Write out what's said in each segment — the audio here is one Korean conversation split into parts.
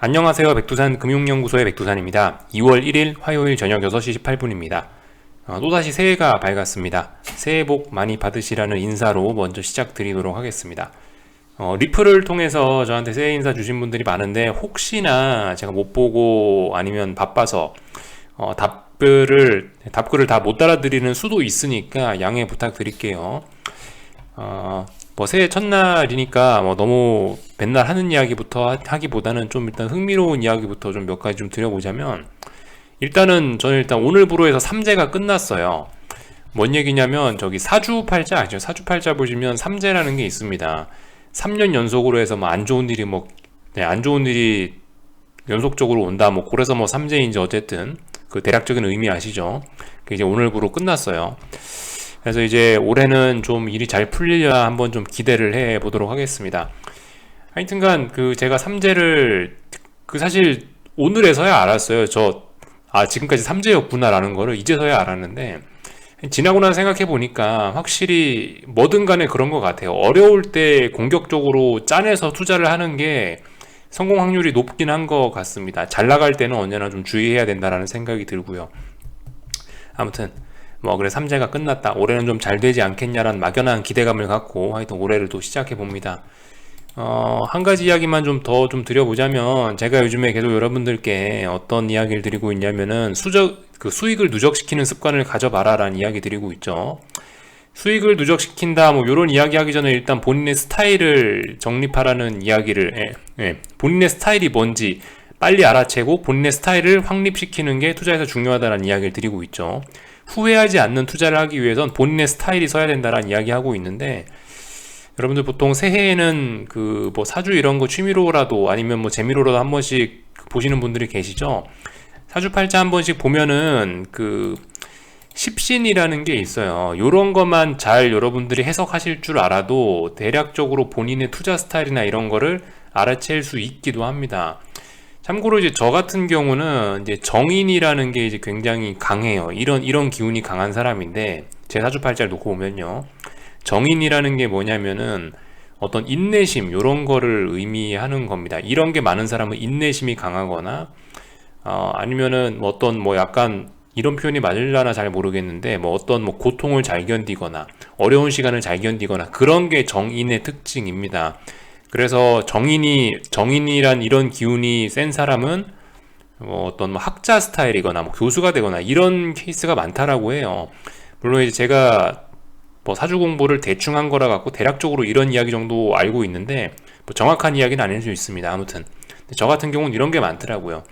안녕하세요. 백두산 금융연구소의 백두산입니다. 2월 1일 화요일 저녁 6시 18분입니다. 또다시 새해가 밝았습니다. 새해 복 많이 받으시라는 인사로 먼저 시작드리도록 하겠습니다. 리플을 통해서 저한테 새해 인사 주신 분들이 많은데 혹시나 제가 못 보고 아니면 바빠서 답글을 다 못 알아드리는 수도 있으니까 양해 부탁드릴게요. 새해 첫날이니까 너무 맨날 하는 이야기부터 하기보다는 좀 일단 흥미로운 이야기부터 좀 몇 가지 좀 드려보자면, 저는 오늘부로 해서 3제가 끝났어요. 뭔 얘기냐면 저기 사주팔자 아시죠? 사주팔자 보시면 3제라는 게 있습니다. 3년 연속으로 해서 안 좋은 일이 안 좋은 일이 연속적으로 온다, 그래서 3제인지 어쨌든 그 대략적인 의미 아시죠? 그게 이제 오늘부로 끝났어요. 그래서 이제 올해는 좀 일이 잘 풀리려 한번 좀 기대를 해 보도록 하겠습니다. 하여튼간 제가 3제를 사실 오늘에서야 알았어요. 지금까지 3제였구나 라는 거를 이제서야 알았는데, 지나고 나서 생각해 보니까 확실히 뭐든 간에 그런 것 같아요. 어려울 때 공격적으로 짜내서 투자를 하는 게 성공 확률이 높긴 한 것 같습니다. 잘 나갈 때는 언제나 좀 주의해야 된다라는 생각이 들고요. 아무튼 그래 3제가 끝났다, 올해는 좀 잘 되지 않겠냐라는 막연한 기대감을 갖고 하여튼 올해를 또 시작해 봅니다. 한 가지 이야기만 좀 드려보자면, 제가 요즘에 계속 여러분들께 어떤 이야기를 드리고 있냐면은 수익을 누적시키는 습관을 가져봐라 라는 이야기 드리고 있죠. 수익을 누적시킨다 요런 이야기 하기 전에 일단 본인의 스타일을 정립하라는 이야기를, 본인의 스타일이 뭔지 빨리 알아채고 본인의 스타일을 확립시키는 게 투자에서 중요하다는 이야기를 드리고 있죠. 후회하지 않는 투자를 하기 위해선 본인의 스타일이 서야 된다는 이야기 하고 있는데, 여러분들 보통 새해에는 사주 이런 거 취미로라도 아니면 재미로라도 한 번씩 보시는 분들이 계시죠. 사주팔자 한 번씩 보면은 십신이라는 게 있어요. 요런 것만 잘 여러분들이 해석하실 줄 알아도 대략적으로 본인의 투자 스타일이나 이런 거를 알아챌 수 있기도 합니다. 참고로 이제 저 같은 경우는 이제 정인이라는 게 이제 굉장히 강해요. 이런 기운이 강한 사람인데, 제 사주팔자를 놓고 보면요, 정인이라는 게 뭐냐면은 어떤 인내심 요런 거를 의미하는 겁니다. 이런 게 많은 사람은 인내심이 강하거나 아니면은 약간 이런 표현이 맞을려나 잘 모르겠는데 어떤 고통을 잘 견디거나 어려운 시간을 잘 견디거나 그런 게 정인의 특징입니다. 그래서 정인이란 이런 기운이 센 사람은 어떤 학자 스타일이거나 교수가 되거나 이런 케이스가 많다라고 해요. 물론 이제 제가 사주 공부를 대충 한 거라 갖고 대략적으로 이런 이야기 정도 알고 있는데 정확한 이야기는 아닐 수 있습니다. 아무튼 저 같은 경우는 이런 게 많더라고요.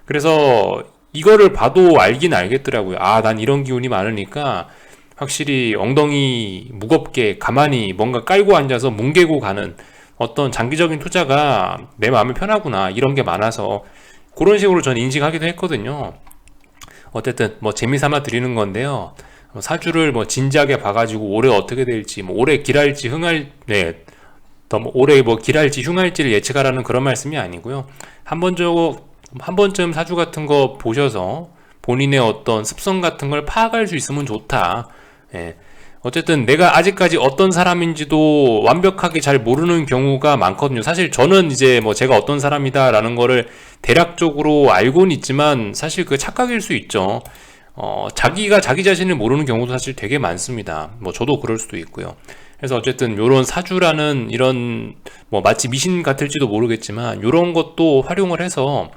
그래서 이거를 봐도 알긴 알겠더라고요. 난 이런 기운이 많으니까 확실히 엉덩이 무겁게 가만히 뭔가 깔고 앉아서 뭉개고 가는 어떤 장기적인 투자가 내 마음이 편하구나, 이런 게 많아서 그런 식으로 저는 인식하기도 했거든요. 어쨌든 재미삼아 드리는 건데요, 사주를 진지하게 봐가지고 올해 어떻게 될지, 올해 길할지 올해 길할지 흉할지를 예측하라는 그런 말씀이 아니고요. 한 번쯤 사주 같은 거 보셔서 본인의 어떤 습성 같은 걸 파악할 수 있으면 좋다. 어쨌든 내가 아직까지 어떤 사람인지도 완벽하게 잘 모르는 경우가 많거든요. 사실 저는 이제 제가 어떤 사람이다라는 거를 대략적으로 알고는 있지만 사실 그게 착각일 수 있죠. 자기가 자기 자신을 모르는 경우도 사실 되게 많습니다. 저도 그럴 수도 있고요. 그래서 어쨌든 요런 사주라는 이런 마치 미신 같을지도 모르겠지만 요런 것도 활용을 해서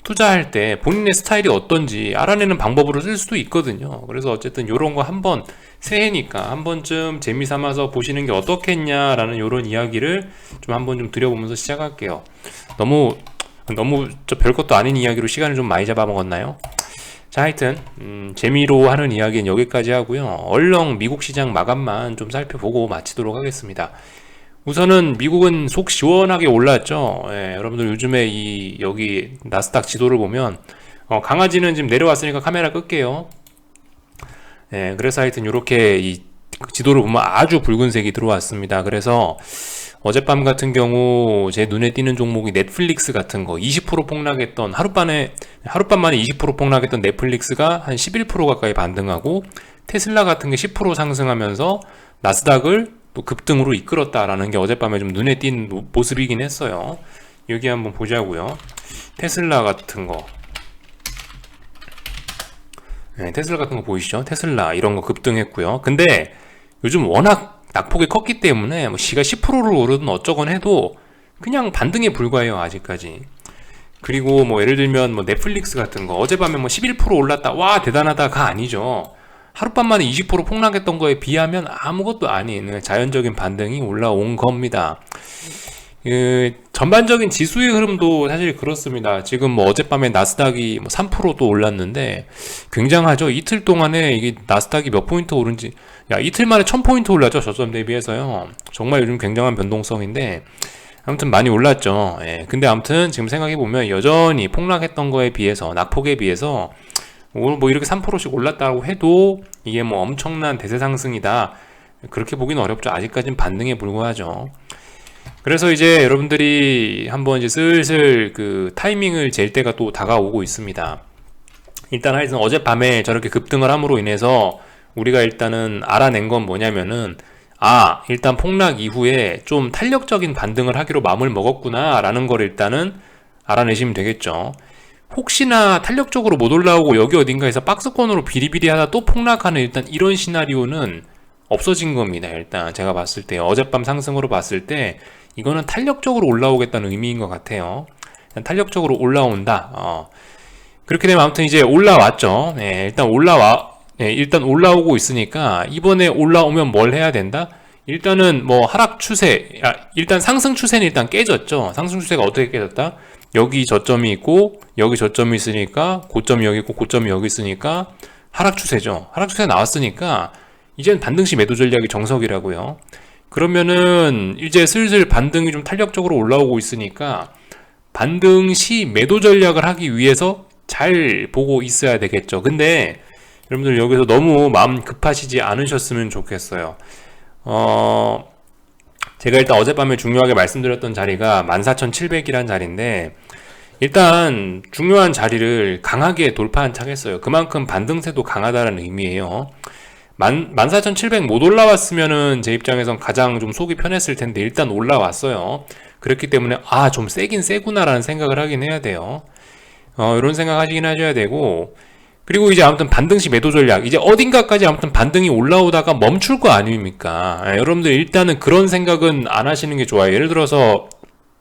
투자할 때 본인의 스타일이 어떤지 알아내는 방법으로 쓸 수도 있거든요. 그래서 어쨌든 요런 거 한번, 새해니까 한 번쯤 재미삼아서 보시는 게 어떻겠냐라는 요런 이야기를 좀 한번 좀 드려보면서 시작할게요. 너무 별것도 아닌 이야기로 시간을 좀 많이 잡아먹었나요? 자, 하여튼 재미로 하는 이야기는 여기까지 하고요. 얼렁 미국 시장 마감만 좀 살펴보고 마치도록 하겠습니다. 우선은 미국은 속 시원하게 올랐죠. 여러분들 요즘에 여기 나스닥 지도를 보면 강아지는 지금 내려왔으니까 카메라 끌게요. 그래서 하여튼 이렇게 이 지도를 보면 아주 붉은색이 들어왔습니다. 그래서 어젯밤 같은 경우 제 눈에 띄는 종목이 넷플릭스 같은 거 20% 폭락했던, 하룻밤 만에 20% 폭락했던 넷플릭스가 한 11% 가까이 반등하고, 테슬라 같은 게 10% 상승하면서 나스닥을 또 급등으로 이끌었다라는 게 어젯밤에 좀 눈에 띈 모습이긴 했어요. 여기 한번 보자고요. 테슬라 같은 거, 네, 테슬라 같은 거 보이시죠? 테슬라 이런 거 급등했고요. 근데 요즘 워낙 낙폭이 컸기 때문에 뭐 시가 10%를 오르든 어쩌건 해도 그냥 반등에 불과해요, 아직까지. 그리고 뭐 예를 들면 뭐 넷플릭스 같은 거 어젯밤에 뭐 11% 올랐다, 와 대단하다가 아니죠. 하룻밤 만에 20% 폭락했던 거에 비하면 아무것도 아닌 자연적인 반등이 올라온 겁니다. 전반적인 지수의 흐름도 사실 그렇습니다. 지금 뭐 어젯밤에 나스닥이 뭐 3%도 올랐는데 굉장하죠. 이틀 동안에 이게 나스닥이 몇 포인트 오른지, 야 이틀 만에 1000포인트 올랐죠, 저점 대비해서요. 정말 요즘 굉장한 변동성인데 아무튼 많이 올랐죠. 예. 근데 아무튼 지금 생각해보면 여전히 폭락했던 거에 비해서, 낙폭에 비해서 오늘 뭐 이렇게 3%씩 올랐다고 해도 이게 뭐 엄청난 대세 상승이다, 그렇게 보기는 어렵죠. 아직까지는 반등에 불과하죠. 그래서 이제 여러분들이 한번 이제 슬슬 그 타이밍을 잴 때가 또 다가오고 있습니다. 일단 하여튼 어젯밤에 저렇게 급등을 함으로 인해서 우리가 일단은 알아낸 건 뭐냐면은, 일단 폭락 이후에 좀 탄력적인 반등을 하기로 마음을 먹었구나 라는 걸 일단은 알아내시면 되겠죠. 혹시나 탄력적으로 못 올라오고 여기 어딘가에서 박스권으로 비리비리하다 또 폭락하는 일단 이런 시나리오는 없어진 겁니다. 일단 제가 봤을 때 어젯밤 상승으로 봤을 때 이거는 탄력적으로 올라오겠다는 의미인 것 같아요. 탄력적으로 올라온다. 그렇게 되면 아무튼 이제 올라왔죠. 네, 일단 올라오고 있으니까 이번에 올라오면 뭘 해야 된다? 일단은 뭐 하락 추세, 일단 상승 추세는 일단 깨졌죠. 상승 추세가 어떻게 깨졌다? 여기 저점이 있고 여기 저점이 있으니까 고점이 여기 있고 고점이 여기 있으니까 하락 추세죠. 하락 추세 나왔으니까 이제는 반등시 매도 전략이 정석이라고요. 그러면은 이제 슬슬 반등이 좀 탄력적으로 올라오고 있으니까 반등시 매도 전략을 하기 위해서 잘 보고 있어야 되겠죠. 근데 여러분들 여기서 너무 마음 급하시지 않으셨으면 좋겠어요. 제가 일단 어젯밤에 중요하게 말씀드렸던 자리가 14,700이란 자리인데, 일단 중요한 자리를 강하게 돌파한 척했어요. 그만큼 반등세도 강하다는 의미예요. 14,700 못 올라왔으면은 제 입장에선 가장 좀 속이 편했을 텐데 일단 올라왔어요. 그렇기 때문에 좀 세긴 세구나라는 생각을 하긴 해야 돼요. 이런 생각 하시긴 하셔야 되고, 그리고 이제 아무튼 반등시 매도 전략, 이제 어딘가까지 아무튼 반등이 올라오다가 멈출 거 아닙니까? 여러분들 일단은 그런 생각은 안 하시는 게 좋아요. 예를 들어서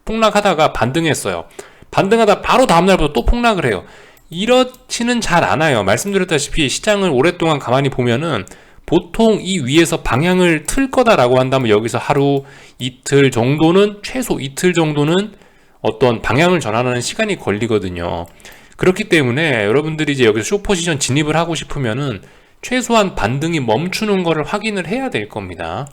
폭락하다가 반등했어요. 반등하다 바로 다음날부터 또 폭락을 해요. 이렇지는 잘 않아요. 말씀드렸다시피 시장을 오랫동안 가만히 보면은 보통 이 위에서 방향을 틀 거다라고 한다면 여기서 하루 이틀 정도는, 최소 이틀 정도는 어떤 방향을 전환하는 시간이 걸리거든요. 그렇기 때문에 여러분들이 이제 여기서 숏포지션 진입을 하고 싶으면은 최소한 반등이 멈추는 거를 확인을 해야 될 겁니다.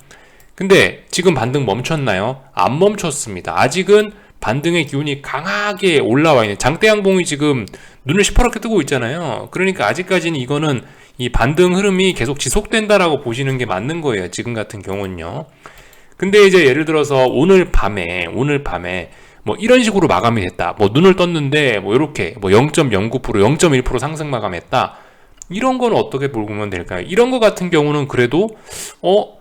근데 지금 반등 멈췄나요? 안 멈췄습니다. 아직은 반등의 기운이 강하게 올라와 있는, 장대양봉이 지금 눈을 시퍼렇게 뜨고 있잖아요. 그러니까 아직까지는 이거는 이 반등 흐름이 계속 지속된다라고 보시는 게 맞는 거예요, 지금 같은 경우는요. 근데 이제 예를 들어서 오늘 밤에 뭐 이런 식으로 마감이 됐다, 뭐 눈을 떴는데 뭐 이렇게 뭐 0.09%, 0.1% 상승 마감했다, 이런 건 어떻게 보면 될까요? 이런 거 같은 경우는 그래도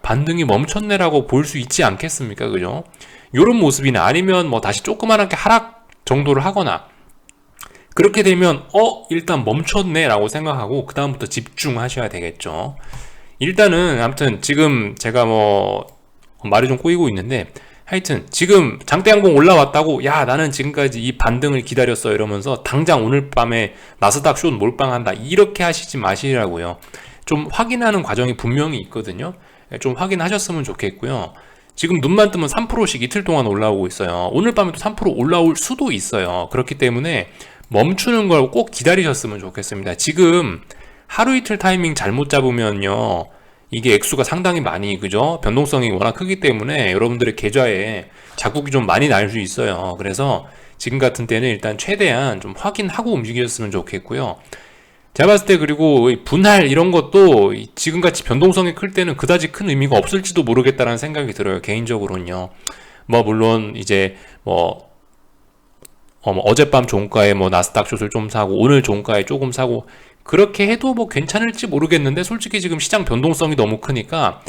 반등이 멈췄네라고 볼 수 있지 않겠습니까? 그죠? 요런 모습이나 아니면 뭐 다시 조그만하게 하락 정도를 하거나, 그렇게 되면 일단 멈췄네 라고 생각하고 그 다음부터 집중하셔야 되겠죠. 일단은 아무튼 지금 제가 뭐 말이 좀 꼬이고 있는데, 하여튼 지금 장대양봉 올라왔다고 나는 지금까지 이 반등을 기다렸어 이러면서 당장 오늘 밤에 나스닥 숏 몰빵한다, 이렇게 하시지 마시라고요. 좀 확인하는 과정이 분명히 있거든요. 좀 확인하셨으면 좋겠고요. 지금 눈만 뜨면 3%씩 이틀 동안 올라오고 있어요. 오늘 밤에도 3% 올라올 수도 있어요. 그렇기 때문에 멈추는 걸 꼭 기다리셨으면 좋겠습니다. 지금 하루 이틀 타이밍 잘못 잡으면요, 이게 액수가 상당히 많이, 그죠? 변동성이 워낙 크기 때문에 여러분들의 계좌에 자국이 좀 많이 날 수 있어요. 그래서 지금 같은 때는 일단 최대한 좀 확인하고 움직이셨으면 좋겠고요. 제가 봤을 때 그리고 분할 이런 것도 지금같이 변동성이 클 때는 그다지 큰 의미가 없을지도 모르겠다라는 생각이 들어요, 개인적으로는요. 뭐 물론 이제 뭐 어젯밤 종가에 뭐 나스닥 숏을 좀 사고 오늘 종가에 조금 사고 그렇게 해도 뭐 괜찮을지 모르겠는데, 솔직히 지금 시장 변동성이 너무 크니까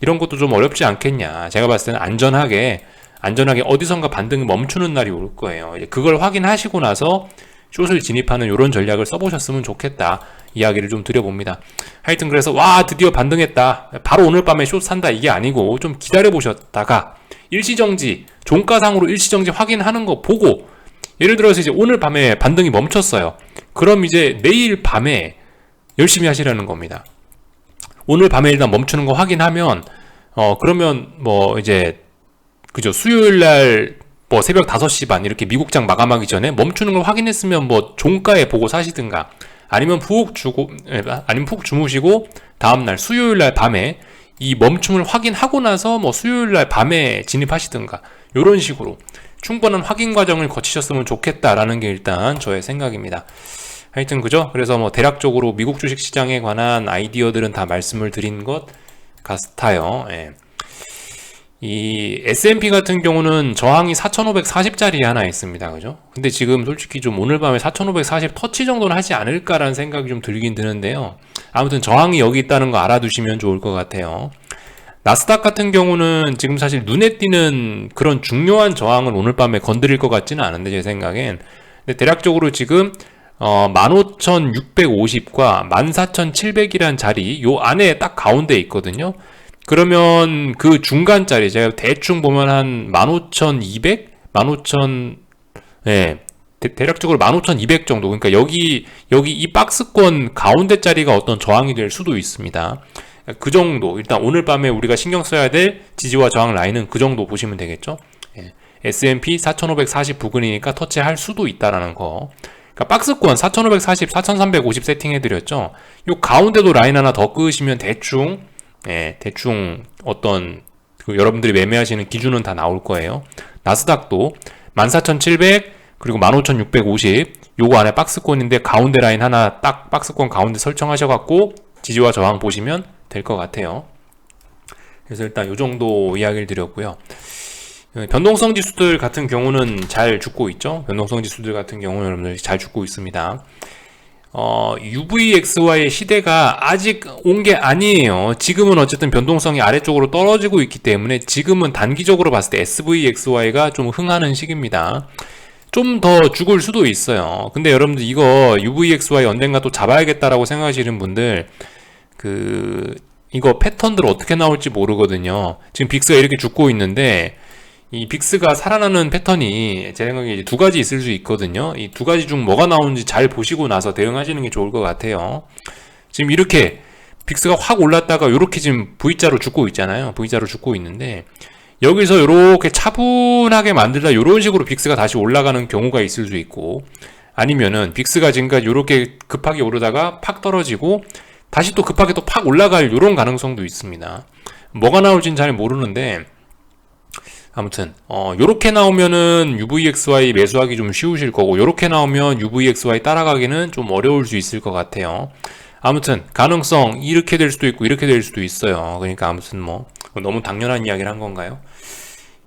이런 것도 좀 어렵지 않겠냐. 제가 봤을 때는 안전하게 안전하게 어디선가 반등이 멈추는 날이 올 거예요. 이제 그걸 확인하시고 나서 숏을 진입하는 이런 전략을 써보셨으면 좋겠다 이야기를 좀 드려봅니다. 하여튼 그래서 와 드디어 반등했다 바로 오늘 밤에 숏 산다 이게 아니고 좀 기다려 보셨다가 일시정지 종가상으로 일시정지 확인하는 거 보고 예를 들어서 이제 오늘 밤에 반등이 멈췄어요. 그럼 이제 내일 밤에 열심히 하시라는 겁니다. 오늘 밤에 일단 멈추는 거 확인하면 그러면 뭐 이제 그죠 수요일날 뭐 새벽 5시 반 이렇게 미국장 마감하기 전에 멈추는 걸 확인했으면 뭐 종가에 보고 사시든가 아니면 푹 주무시고 다음날 수요일날 밤에 이 멈춤을 확인하고 나서 뭐 수요일날 밤에 진입하시든가 이런 식으로 충분한 확인 과정을 거치셨으면 좋겠다라는 게 일단 저의 생각입니다. 하여튼 그죠? 그래서 뭐 대략적으로 미국 주식 시장에 관한 아이디어들은 다 말씀을 드린 것 같아요. 예. 이 S&P 같은 경우는 저항이 4540짜리 하나 있습니다. 그죠? 근데 지금 솔직히 좀 오늘 밤에 4540 터치 정도는 하지 않을까라는 생각이 좀 들긴 드는데요. 아무튼 저항이 여기 있다는 거 알아두시면 좋을 것 같아요. 나스닥 같은 경우는 지금 사실 눈에 띄는 그런 중요한 저항을 오늘 밤에 건드릴 것 같지는 않은데 제 생각엔. 근데 대략적으로 지금 15,650과 14,700이란 자리 요 안에 딱 가운데 있거든요. 그러면 그 중간짜리 제가 대충 보면 한 15,200? 15,000 예. 대략적으로 15,200 정도. 그러니까 여기 이 박스권 가운데 자리가 어떤 저항이 될 수도 있습니다. 그 정도. 일단 오늘 밤에 우리가 신경 써야 될 지지와 저항 라인은 그 정도 보시면 되겠죠. 예. S&P 4,540 부근이니까 터치할 수도 있다라는 거. 그러니까 박스권 4,540, 4,350 세팅해드렸죠. 요 가운데도 라인 하나 더 끄시면 대충 어떤 여러분들이 매매하시는 기준은 다 나올 거예요. 나스닥도 14,700 그리고 15,650 요거 안에 박스권인데 가운데 라인 하나 딱 박스권 가운데 설정하셔갖고 지지와 저항 보시면 될 것 같아요. 그래서 일단 요 정도 이야기를 드렸고요. 변동성 지수들 같은 경우는 잘 죽고 있죠. 변동성 지수들 같은 경우는 여러분들 잘 죽고 있습니다. UVXY의 시대가 아직 온 게 아니에요. 지금은 어쨌든 변동성이 아래쪽으로 떨어지고 있기 때문에 지금은 단기적으로 봤을 때 SVXY가 좀 흥하는 시기입니다. 좀 더 죽을 수도 있어요. 근데 여러분들 이거 UVXY 언젠가 또 잡아야겠다라고 생각하시는 분들 이거 패턴들 어떻게 나올지 모르거든요. 지금 빅스가 이렇게 죽고 있는데 이 빅스가 살아나는 패턴이 제 생각에 이제 두 가지 있을 수 있거든요. 이 두 가지 중 뭐가 나오는지 잘 보시고 나서 대응하시는 게 좋을 것 같아요. 지금 이렇게 빅스가 확 올랐다가 이렇게 지금 V자로 죽고 있잖아요. V자로 죽고 있는데 여기서 이렇게 차분하게 만들다 이런 식으로 빅스가 다시 올라가는 경우가 있을 수 있고 아니면은 빅스가 지금까지 이렇게 급하게 오르다가 팍 떨어지고 다시 또 급하게 또 팍 올라갈 이런 가능성도 있습니다. 뭐가 나올지는 잘 모르는데 아무튼 요렇게 나오면은 UVXY 매수하기 좀 쉬우실 거고 요렇게 나오면 UVXY 따라가기는 좀 어려울 수 있을 것 같아요. 아무튼 가능성 이렇게 될 수도 있고 이렇게 될 수도 있어요. 그러니까 아무튼 뭐 너무 당연한 이야기를 한 건가요?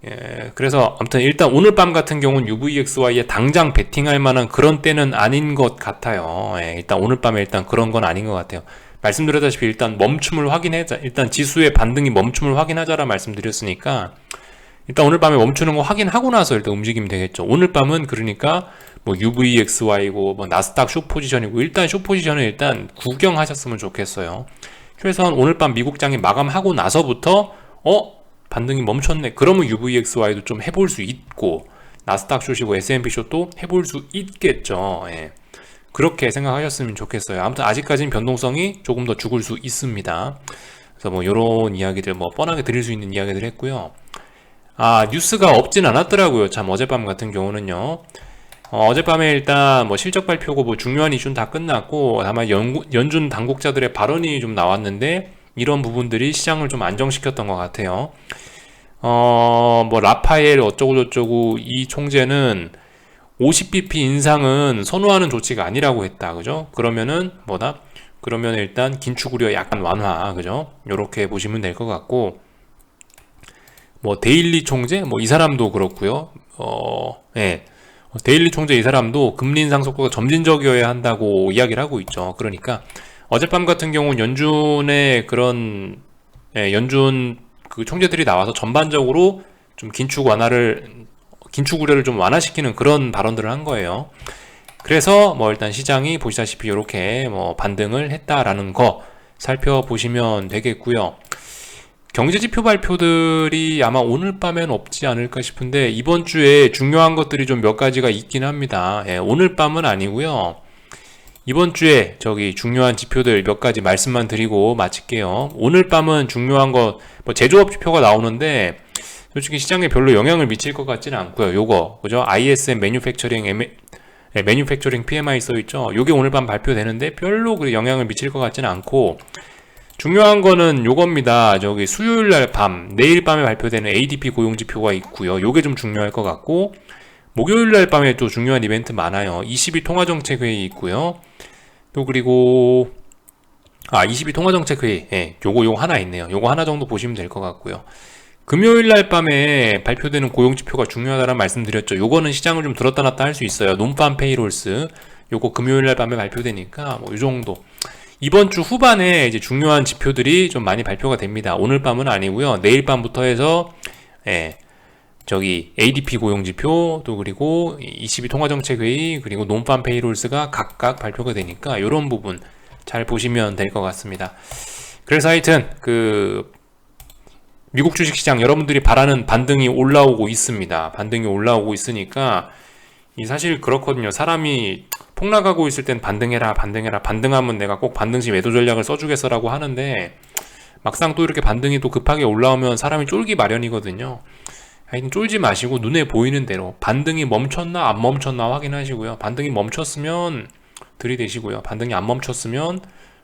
예, 그래서 아무튼 일단 오늘 밤 같은 경우는 UVXY에 당장 베팅할 만한 그런 때는 아닌 것 같아요. 예, 일단 오늘 밤에 일단 그런 건 아닌 것 같아요. 말씀드렸다시피 일단 멈춤을 확인하자. 일단 지수의 반등이 멈춤을 확인하자라 말씀드렸으니까 일단 오늘 밤에 멈추는 거 확인하고 나서 일단 움직이면 되겠죠. 오늘 밤은 그러니까 뭐 UVXY고 뭐 나스닥 숏 포지션이고 일단 숏 포지션을 일단 구경하셨으면 좋겠어요. 최소한 오늘 밤 미국장이 마감하고 나서부터 반등이 멈췄네. 그러면 UVXY도 좀 해볼 수 있고 나스닥 숏이고 S&P 숏도 해볼 수 있겠죠. 예. 그렇게 생각하셨으면 좋겠어요. 아무튼 아직까지는 변동성이 조금 더 죽을 수 있습니다. 그래서 뭐 이런 이야기들 뭐 뻔하게 드릴 수 있는 이야기들 했고요. 뉴스가 없진 않았더라고요. 참 어젯밤 같은 경우는요. 어젯밤에 일단 뭐 실적 발표고 뭐 중요한 이슈는 다 끝났고 다만 연준 당국자들의 발언이 좀 나왔는데 이런 부분들이 시장을 좀 안정시켰던 것 같아요. 뭐 라파엘 어쩌고저쩌고 이 총재는 50bp 인상은 선호하는 조치가 아니라고 했다. 그죠? 그러면은 그러면 일단 긴축 우려 약간 완화. 그죠? 요렇게 보시면 될 것 같고 뭐 데일리 총재 뭐 이 사람도 그렇고요. 예. 데일리 총재 이 사람도 금리 인상 속도가 점진적이어야 한다고 이야기를 하고 있죠. 그러니까 어젯밤 같은 경우는 연준의 그런 연준 그 총재들이 나와서 전반적으로 좀 긴축 우려를 좀 완화시키는 그런 발언들을 한 거예요. 그래서 뭐 일단 시장이 보시다시피 이렇게 뭐 반등을 했다라는 거 살펴보시면 되겠고요. 경제지표 발표들이 아마 오늘 밤엔 없지 않을까 싶은데 이번 주에 중요한 것들이 좀 몇 가지가 있긴 합니다. 예, 오늘 밤은 아니고요. 이번 주에 저기 중요한 지표들 몇 가지 말씀만 드리고 마칠게요. 오늘 밤은 중요한 것, 뭐 제조업 지표가 나오는데 솔직히 시장에 별로 영향을 미칠 것 같지는 않고요. 요거 그죠? ISM 매뉴팩처링 PMI 써있죠. 요게 오늘 밤 발표되는데 별로 그 영향을 미칠 것 같지는 않고, 중요한 거는 요겁니다. 저기 수요일날 밤, 내일 밤에 발표되는 ADP 고용지표가 있고요. 요게 좀 중요할 것 같고, 목요일날 밤에 또 중요한 이벤트 많아요. 22 통화정책회의 있고요. 또 그리고 22 통화정책회의, 예, 요거 하나 있네요. 요거 하나 정도 보시면 될 것 같고요. 금요일날 밤에 발표되는 고용지표가 중요하다는 말씀드렸죠. 요거는 시장을 좀 들었다 놨다 할 수 있어요. 논팜 페이롤스, 요거 금요일날 밤에 발표되니까 뭐 요 정도. 이번 주 후반에 이제 중요한 지표들이 좀 많이 발표가 됩니다. 오늘 밤은 아니고요. 내일 밤부터 해서 저기 ADP 고용지표, 또 그리고 22 통화정책회의, 그리고 논팜 페이롤스가 각각 발표가 되니까 이런 부분 잘 보시면 될 것 같습니다. 그래서 하여튼 그 미국 주식시장 여러분들이 바라는 반등이 올라오고 있습니다. 반등이 올라오고 있으니까 이 사실 그렇거든요. 사람이 폭락하고 있을 땐 반등해라, 반등하면 내가 꼭 반등시 매도 전략을 써주겠어라고 하는데 막상 또 이렇게 반등이 또 급하게 올라오면 사람이 쫄기 마련이거든요. 하여튼 쫄지 마시고 눈에 보이는 대로 반등이 멈췄나 안 멈췄나 확인하시고요. 반등이 멈췄으면 들이대시고요. 반등이 안 멈췄으면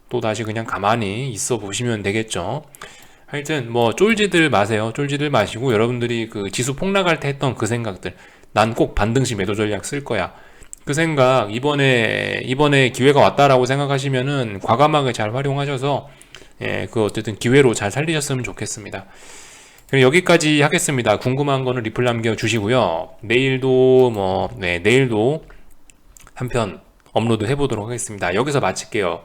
또 다시 그냥 가만히 있어 보시면 되겠죠. 하여튼 뭐 쫄지들 마세요. 쫄지들 마시고 여러분들이 그 지수 폭락할 때 했던 그 생각들, 난 꼭 반등시 매도 전략 쓸 거야, 그 생각 이번에 기회가 왔다라고 생각하시면은 과감하게 잘 활용하셔서 그 어쨌든 기회로 잘 살리셨으면 좋겠습니다. 그럼 여기까지 하겠습니다. 궁금한 거는 리플 남겨주시고요. 내일도 내일도 한 편 업로드 해보도록 하겠습니다. 여기서 마칠게요.